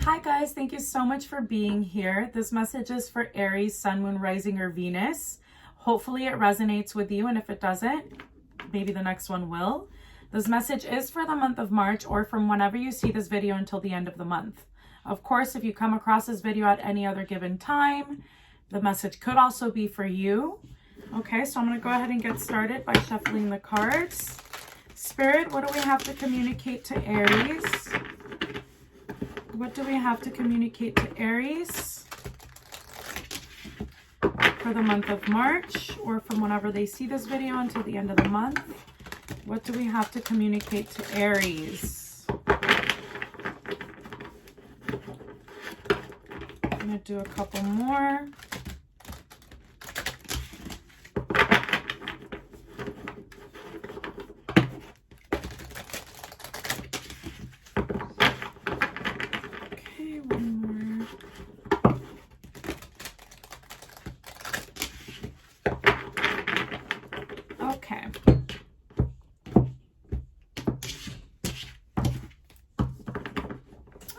Hi guys, thank you so much for being here. This message is for Aries, Sun, Moon, Rising, or Venus. Hopefully it resonates with you, and if it doesn't, maybe the next one will. This message is for the month of March, or from whenever you see this video until the end of the month. Of course, if you come across this video at any other given time, the message could also be for you. Okay, so I'm going to go ahead and get started by shuffling the cards. Spirit, what do we have to communicate to Aries? What do we have to communicate to Aries for the month of March, or from whenever they see this video until the end of the month? What do we have to communicate to Aries? I'm going to do a couple more.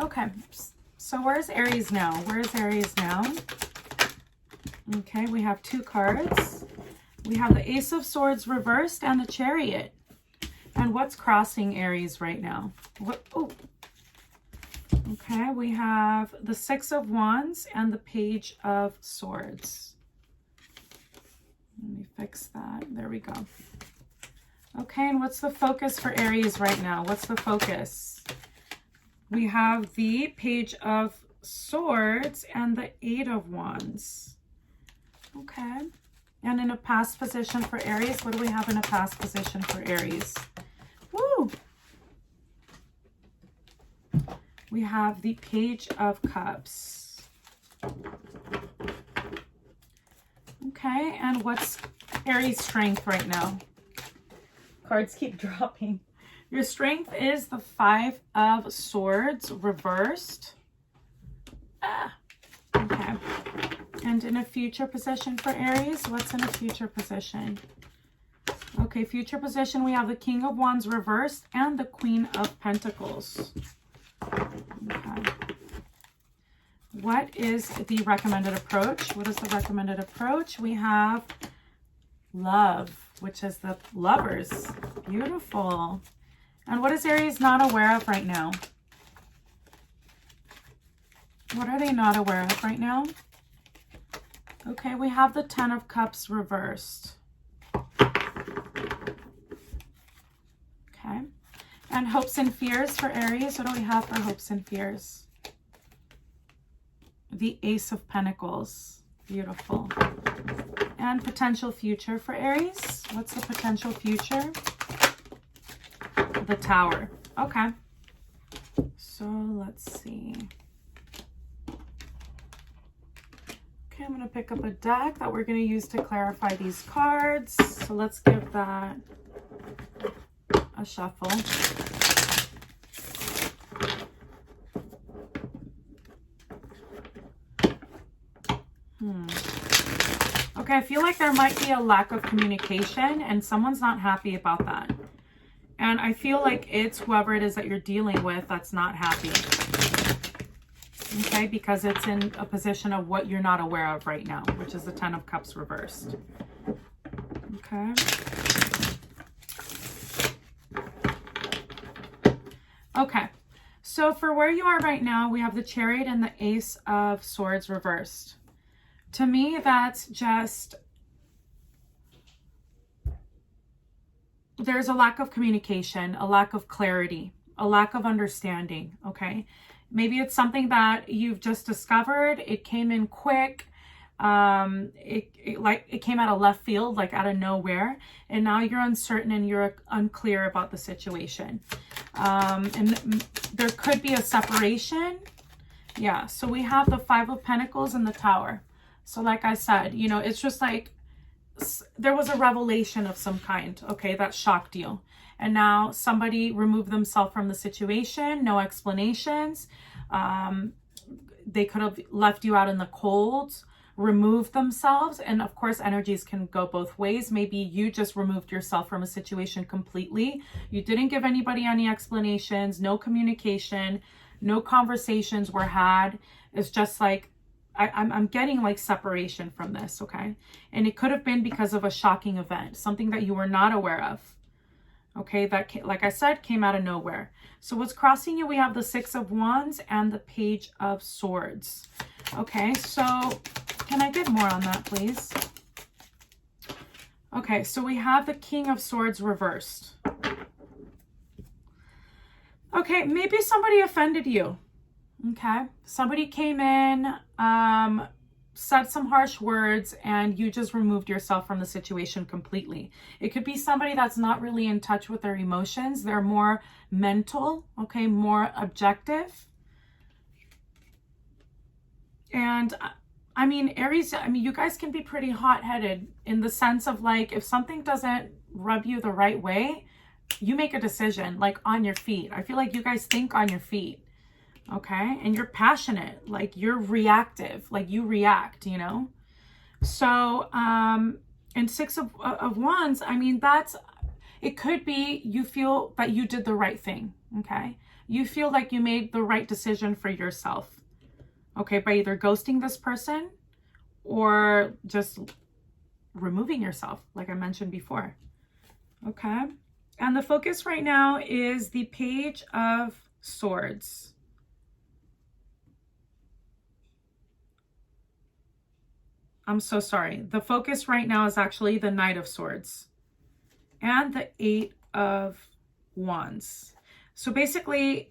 Okay, so where's Aries now? Where's Aries now? Okay, we have two cards. We have the Ace of Swords reversed and the Chariot. And what's crossing Aries right now? Okay, we have the Six of Wands and the Page of Swords. Let me fix that. There we go. Okay, and what's the focus for Aries right now? What's the focus? We have the Page of Swords and the Eight of Wands. Okay. And in a past position for Aries, what do we have in a past position for Aries? Woo! We have the Page of Cups. Okay, and what's Aries' strength right now? Cards keep dropping. Your strength is the Five of Swords reversed. Okay. And in a future position for Aries, what's in a future position? Okay, future position, we have the King of Wands reversed and the Queen of Pentacles. Okay. What is the recommended approach? What is the recommended approach? We have love, which is the Lovers. Beautiful. And what is Aries not aware of right now? What are they not aware of right now? Okay, we have the Ten of Cups reversed. Okay. And hopes and fears for Aries. What do we have for hopes and fears? The Ace of Pentacles. Beautiful. And potential future for Aries. What's the potential future? The Tower. Okay. So let's see. Okay, I'm going to pick up a deck that we're going to use to clarify these cards. So let's give that a shuffle. Okay, I feel like there might be a lack of communication and someone's not happy about that. And I feel like it's whoever it is that you're dealing with that's not happy. Okay, because it's in a position of what you're not aware of right now, which is the Ten of Cups reversed. Okay. Okay, so for where you are right now, we have the Chariot and the Ace of Swords reversed. To me, that's just... there's a lack of communication, a lack of clarity, a lack of understanding, okay? Maybe it's something that you've just discovered. It came in quick. It came out of left field, like out of nowhere. And now you're uncertain and you're unclear about the situation. And there could be a separation. Yeah, so we have the Five of Pentacles and the Tower. So like I said, you know, it's just like, there was a revelation of some kind, okay, that shocked you. And now somebody removed themselves from the situation, no explanations. They could have left you out in the cold, removed themselves. And of course, energies can go both ways. Maybe you just removed yourself from a situation completely. You didn't give anybody any explanations, no communication. No conversations were had. It's just like, I'm getting like separation from this, okay? And it could have been because of a shocking event, something that you were not aware of, okay? That, like I said, came out of nowhere. So what's crossing you? We have the Six of Wands and the Page of Swords. Okay, so can I get more on that, please? Okay, so we have the King of Swords reversed. Okay, maybe somebody offended you. Okay, somebody came in, said some harsh words, and you just removed yourself from the situation completely. It could be somebody that's not really in touch with their emotions. They're more mental, okay, more objective. And I mean, Aries, I mean, you guys can be pretty hot-headed in the sense of like, if something doesn't rub you the right way, you make a decision like on your feet. I feel like you guys think on your feet, okay? And you're passionate, like you're reactive, like you react, you know? So, and Six of Wands, I mean, it could be you feel that you did the right thing, okay? You feel like you made the right decision for yourself, okay? By either ghosting this person or just removing yourself, like I mentioned before, okay? And the focus right now is the Page of Swords. I'm so sorry. The focus right now is actually the Knight of Swords and the Eight of Wands. So basically,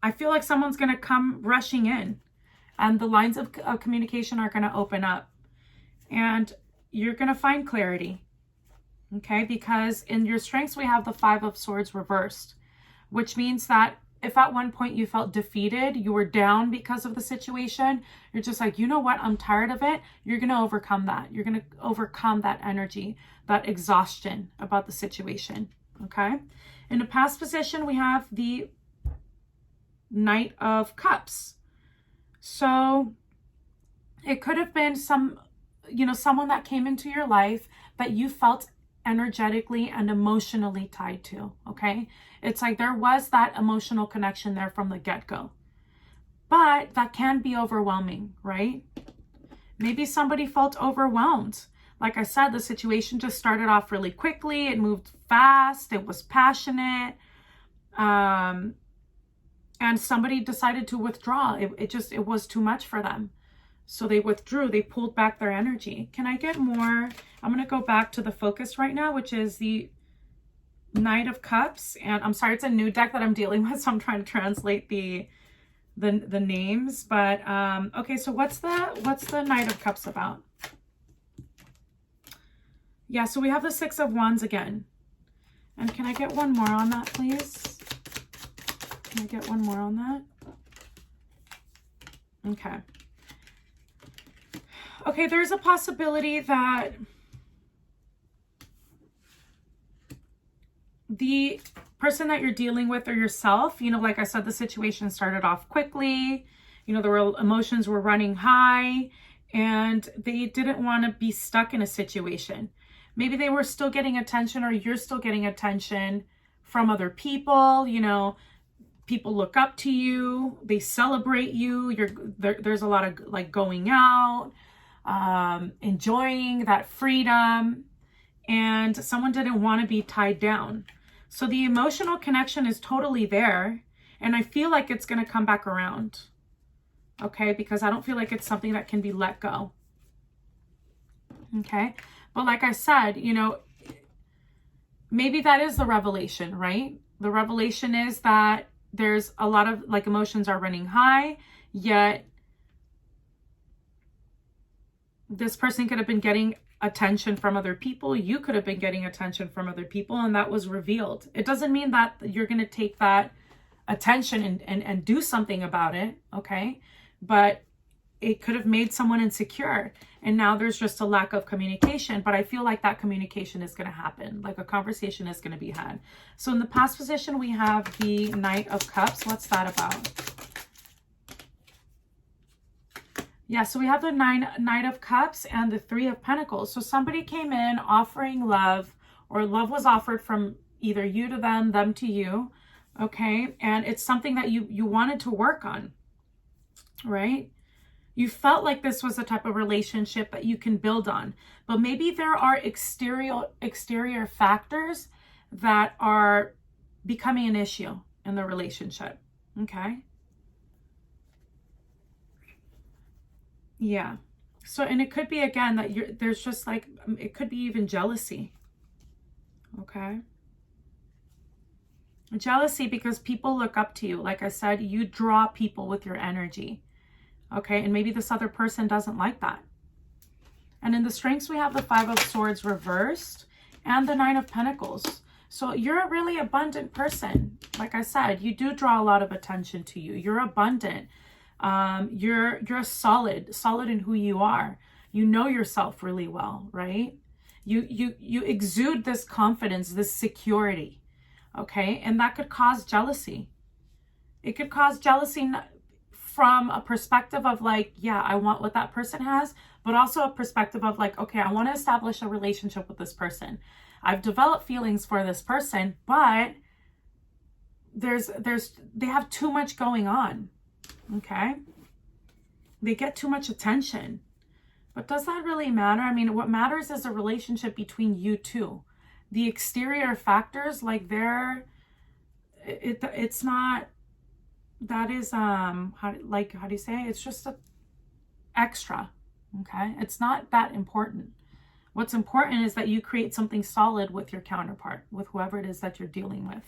I feel like someone's going to come rushing in and the lines of communication are going to open up and you're going to find clarity. Okay, because in your strengths, we have the Five of Swords reversed, which means that if at one point you felt defeated, you were down because of the situation, you're just like, you know what, I'm tired of it. You're going to overcome that. You're going to overcome that energy, that exhaustion about the situation. Okay, in the past position, we have the Knight of Cups. So it could have been someone that came into your life that you felt energetically and emotionally tied to, okay? It's like there was that emotional connection there from the get-go. But that can be overwhelming, right? Maybe somebody felt overwhelmed. Like I said, the situation just started off really quickly. It moved fast. It was passionate. And somebody decided to withdraw. It was too much for them. So they withdrew, they pulled back their energy. Can I get more? I'm going to go back to the focus right now, which is the Knight of Cups. And I'm sorry, it's a new deck that I'm dealing with, so I'm trying to translate the names. But okay, so what's the Knight of Cups about? Yeah, so we have the Six of Wands again. And can I get one more on that, please? Can I get one more on that? Okay. Okay, there's a possibility that the person that you're dealing with or yourself, like I said, the situation started off quickly, emotions were running high and they didn't want to be stuck in a situation. Maybe they were still getting attention or you're still getting attention from other people, people look up to you, they celebrate you, there's a lot of like going out, enjoying that freedom, and someone didn't want to be tied down. So the emotional connection is totally there, and I feel like it's going to come back around, okay, because I don't feel like it's something that can be let go, okay? But like I said, maybe that is the revelation, right? The revelation is that there's a lot of like emotions are running high, yet this person could have been getting attention from other people. You could have been getting attention from other people, and that was revealed. It doesn't mean that you're going to take that attention and do something about it, okay? But it could have made someone insecure, and now there's just a lack of communication. But I feel like that communication is going to happen, like a conversation is going to be had. So in the past position, we have the Knight of Cups. What's that about? Yeah, so we have the Knight of Cups and the Three of Pentacles. So somebody came in offering love, or love was offered from either you to them to you. okay? And it's something that you wanted to work on, right? You felt like this was the type of relationship that you can build on, but maybe there are exterior factors that are becoming an issue in the relationship, okay? Yeah. So, and it could be, again, that there's just like, it could be even jealousy, okay? Jealousy because people look up to you. Like I said, you draw people with your energy, okay? And maybe this other person doesn't like that. And in the strengths, we have the 5 of Swords reversed and the 9 of Pentacles. So you're a really abundant person. Like I said, you do draw a lot of attention to you. You're abundant. You're solid in who you are. You know yourself really well, right? You exude this confidence, this security, okay? And that could cause jealousy. It could cause jealousy from a perspective of like, yeah, I want what that person has, but also a perspective of like, okay, I want to establish a relationship with this person. I've developed feelings for this person, but they have too much going on. Okay. They get too much attention. But does that really matter? I mean, what matters is a relationship between you two. The exterior factors, like it's not, that is, how do you say? It's just a extra. Okay. It's not that important. What's important is that you create something solid with your counterpart, with whoever it is that you're dealing with.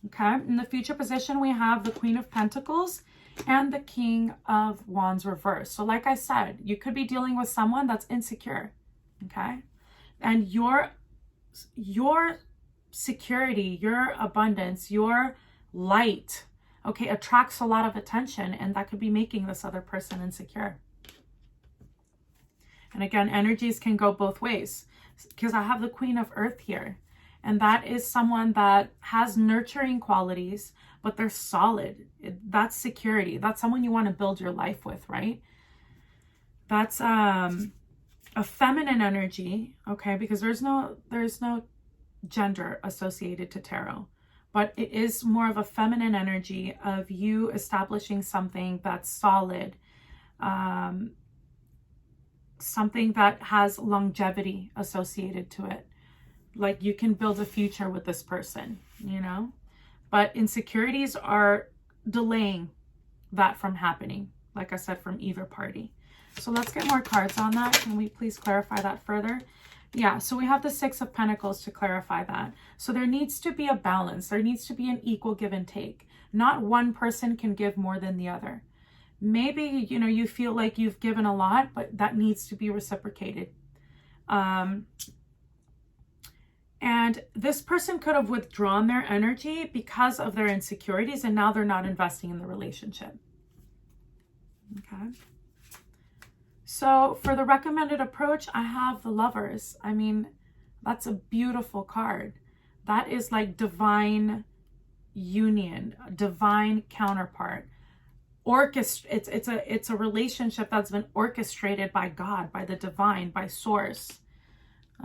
Okay. In the future position, we have the Queen of Pentacles and the King of Wands reversed. So like I said, you could be dealing with someone that's insecure. Okay. And your security, your abundance, your light, okay, attracts a lot of attention, and that could be making this other person insecure. And again, energies can go both ways, because I have the Queen of Earth here. And that is someone that has nurturing qualities, but they're solid. That's security. That's someone you want to build your life with, right? That's a feminine energy, okay? Because there's no gender associated to tarot. But it is more of a feminine energy of you establishing something that's solid, something that has longevity associated to it. Like you can build a future with this person, you know? But insecurities are delaying that from happening, like I said, from either party. So let's get more cards on that. Can we please clarify that further? Yeah, so we have the 6 of Pentacles to clarify that. So there needs to be a balance. There needs to be an equal give and take. Not one person can give more than the other. Maybe, you know, you feel like you've given a lot, but that needs to be reciprocated. And this person could have withdrawn their energy because of their insecurities, and now they're not investing in the relationship. Okay. So for the recommended approach, I have the Lovers. I mean, that's a beautiful card. That is like divine union, divine counterpart. It's a relationship that's been orchestrated by God, by the divine, by source.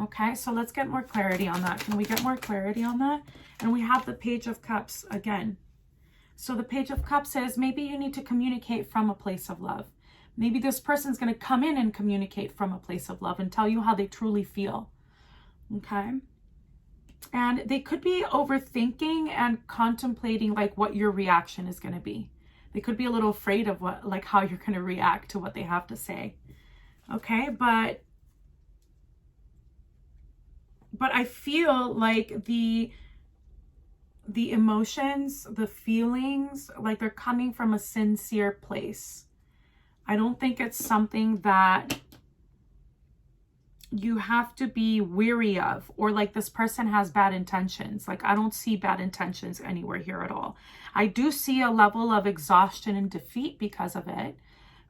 Okay, so let's get more clarity on that. Can we get more clarity on that? And we have the Page of Cups again. So the Page of Cups says maybe you need to communicate from a place of love. Maybe this person's going to come in and communicate from a place of love and tell you how they truly feel. Okay. And they could be overthinking and contemplating like what your reaction is going to be. They could be a little afraid of how you're going to react to what they have to say. Okay. But I feel like the emotions, the feelings, like they're coming from a sincere place. I don't think it's something that you have to be weary of, or like this person has bad intentions. Like I don't see bad intentions anywhere here at all. I do see a level of exhaustion and defeat because of it,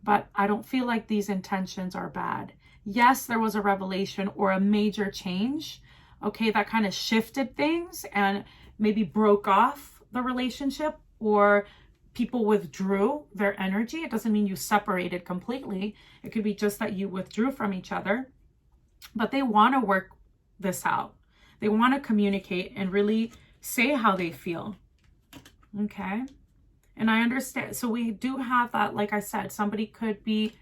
but I don't feel like these intentions are bad. Yes, there was a revelation or a major change, okay, that kind of shifted things and maybe broke off the relationship, or people withdrew their energy. It doesn't mean you separated completely. It could be just that you withdrew from each other, but they want to work this out. They want to communicate and really say how they feel. Okay. And I understand. So we do have that, like I said, somebody could be,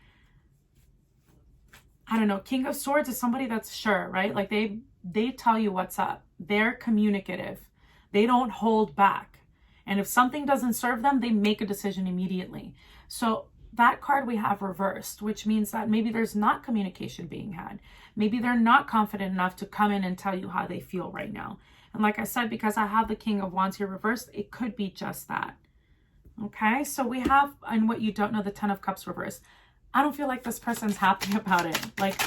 I don't know, King of Swords is somebody that's sure, right? Like they tell you what's up. They're communicative. They don't hold back. And if something doesn't serve them, they make a decision immediately. So that card we have reversed, which means that maybe there's not communication being had. Maybe they're not confident enough to come in and tell you how they feel right now. And like I said, because I have the King of Wands here reversed, it could be just that. Okay, so we have, and what you don't know, the Ten of Cups reversed. I don't feel like this person's happy about it. Like,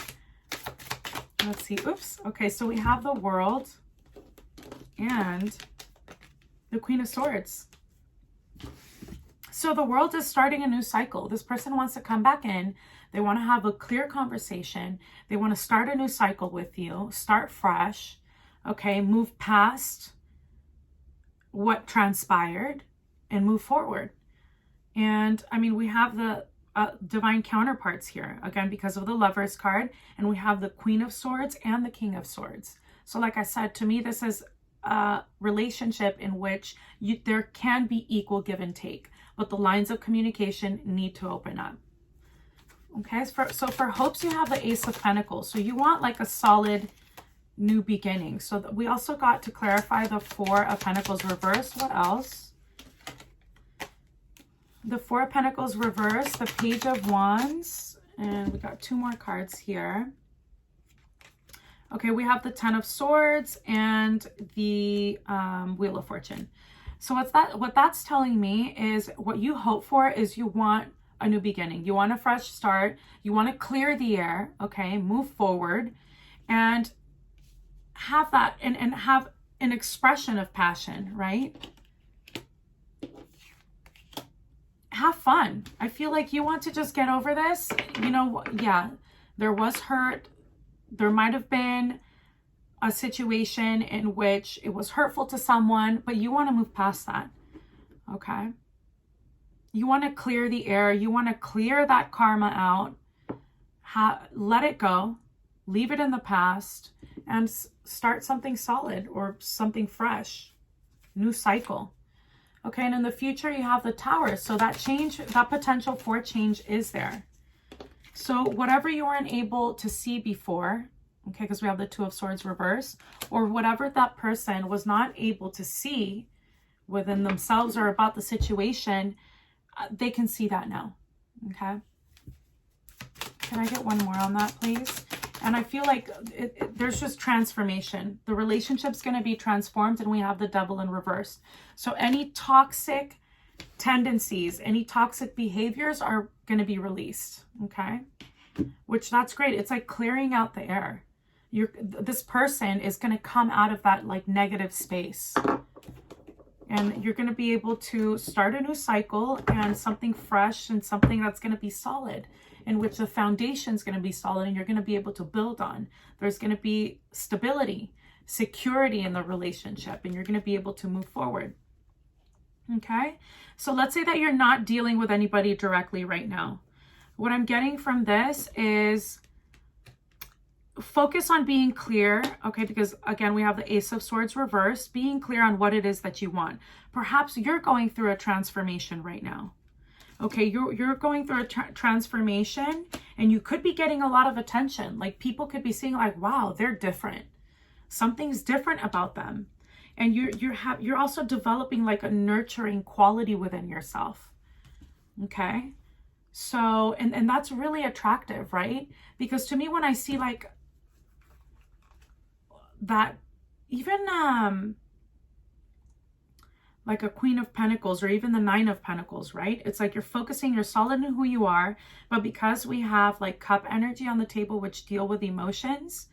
let's see. Oops. Okay, so we have the World and the Queen of Swords. So the World is starting a new cycle. This person wants to come back in. They want to have a clear conversation. They want to start a new cycle with you, start fresh, okay, move past what transpired and move forward. And I mean, we have the divine counterparts here, again, because of the Lovers card, and we have the Queen of Swords and the King of Swords. So like I said, to me, this is a relationship in which there can be equal give and take, but the lines of communication need to open up. Okay, so for hopes, you have the Ace of Pentacles. So you want like a solid new beginning. So we also got to clarify the Four of Pentacles reversed. What else? The Four of Pentacles reversed, the Page of Wands, and we got two more cards here. Okay, we have the Ten of Swords and the Wheel of Fortune. So what that's telling me is what you hope for is you want a new beginning. You want a fresh start. You want to clear the air, okay, move forward and have that and have an expression of passion, right? Have fun. I feel like you want to just get over this. You know, yeah, there was hurt. There might have been a situation in which it was hurtful to someone, but you want to move past that. Okay. You want to clear the air. You want to clear that karma out. Let it go. Leave it in the past and start something solid or something fresh. New cycle. Okay, and in the future, you have the Tower. So that change, that potential for change is there. So whatever you weren't able to see before, okay, because we have the Two of Swords reversed, or whatever that person was not able to see within themselves or about the situation, they can see that now, okay? Can I get one more on that, please? And I feel like there's just transformation. The relationship's going to be transformed, and we have the Devil in reverse. So any toxic tendencies, any toxic behaviors are going to be released, okay? Which that's great. It's like clearing out the air. This person is going to come out of that like negative space. And you're going to be able to start a new cycle and something fresh and something that's going to be solid, in which the foundation is going to be solid and you're going to be able to build on. There's going to be stability, security in the relationship, and you're going to be able to move forward. Okay, so let's say that you're not dealing with anybody directly right now. What I'm getting from this is focus on being clear, okay, because again, we have the Ace of Swords reversed, being clear on what it is that you want. Perhaps you're going through a transformation right now. Okay, you're going through a transformation, and you could be getting a lot of attention. Like people could be seeing like, wow, they're different. Something's different about them. And you're also developing like a nurturing quality within yourself. Okay? So, and that's really attractive, right? Because to me, when I see like that, even like a Queen of Pentacles or even the Nine of Pentacles, right? It's like you're focusing, you're solid in who you are, but because we have like cup energy on the table, which deal with emotions,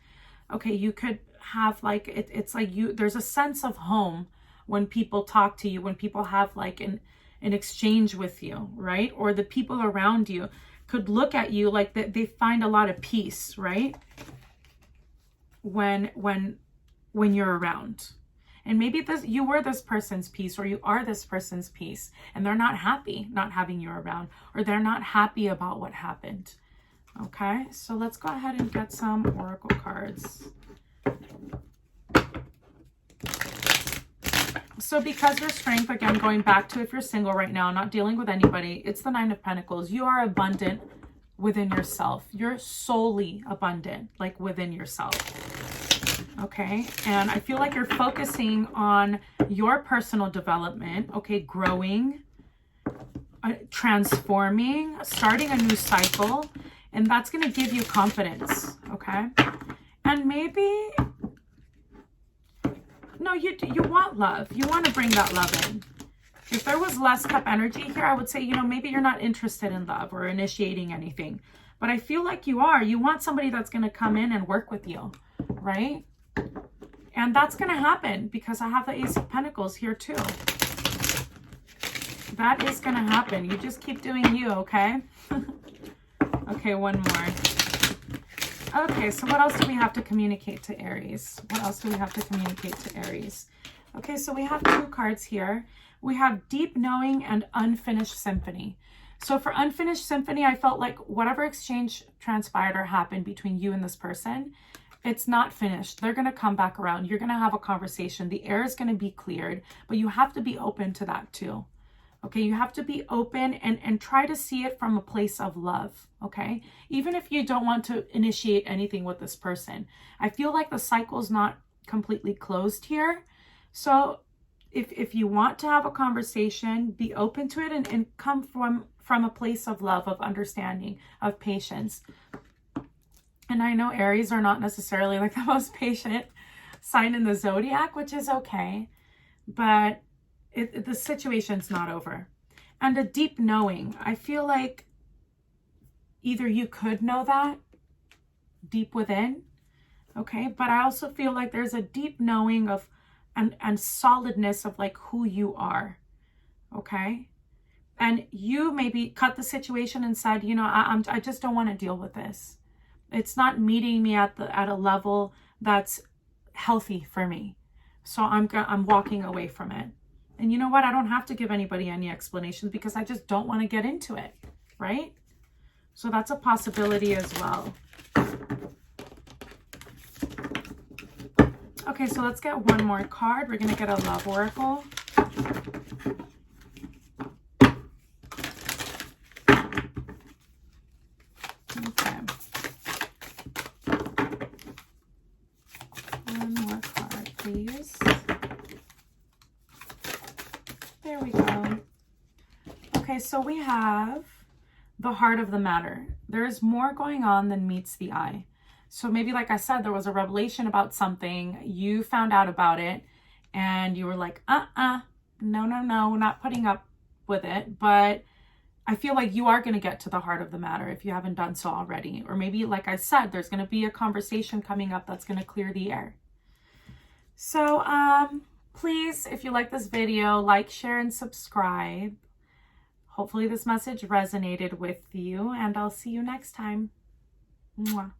okay, you could have like, it's like there's a sense of home when people talk to you, when people have like an exchange with you, right? Or the people around you could look at you like they find a lot of peace, right? When you're around. And maybe you were this person's peace, or you are this person's peace, and they're not happy not having you around, or they're not happy about what happened. Okay, so let's go ahead and get some oracle cards. So because your strength, again, going back to if you're single right now, not dealing with anybody, it's the Nine of Pentacles. You are abundant within yourself. You're solely abundant, like within yourself. Okay. And I feel like you're focusing on your personal development. Okay. Growing, transforming, starting a new cycle. And that's going to give you confidence. Okay. And maybe, no, you want love. You want to bring that love in. If there was less cup energy here, I would say, you know, maybe you're not interested in love or initiating anything. But I feel like you are. You want somebody that's going to come in and work with you, right? And that's going to happen because I have the Ace of Pentacles here too. That is going to happen. You just keep doing you, okay? Okay, one more. Okay, so what else do we have to communicate to Aries? What else do we have to communicate to Aries? Okay, so we have 2 cards here. We have Deep Knowing and Unfinished Symphony. So for Unfinished Symphony, I felt like whatever exchange transpired or happened between you and this person, it's not finished. They're going to come back around. You're going to have a conversation. The air is going to be cleared, but you have to be open to that too. Okay, you have to be open and try to see it from a place of love, okay? Even if you don't want to initiate anything with this person. I feel like the cycle's not completely closed here. So if you want to have a conversation, be open to it and come from a place of love, of understanding, of patience. And I know Aries are not necessarily like the most patient sign in the zodiac, which is okay, but the situation's not over. And a deep knowing, I feel like either you could know that deep within, okay, but I also feel like there's a deep knowing of and solidness of like who you are, okay? And you maybe cut the situation and said, you know, I just don't want to deal with this. It's not meeting me at a level that's healthy for me. So I'm walking away from it. And you know what? I don't have to give anybody any explanations because I just don't want to get into it, right? So that's a possibility as well. Okay, so let's get one more card. We're going to get a love oracle. Okay. One more card, please. There we go. Okay, so we have the heart of the matter. There is more going on than meets the eye. So maybe, like I said, there was a revelation about something. You found out about it and you were like, no, not putting up with it. But I feel like you are going to get to the heart of the matter if you haven't done so already. Or maybe, like I said, there's going to be a conversation coming up that's going to clear the air. So, please, if you like this video, like, share, and subscribe. Hopefully this message resonated with you, and I'll see you next time. Mwah.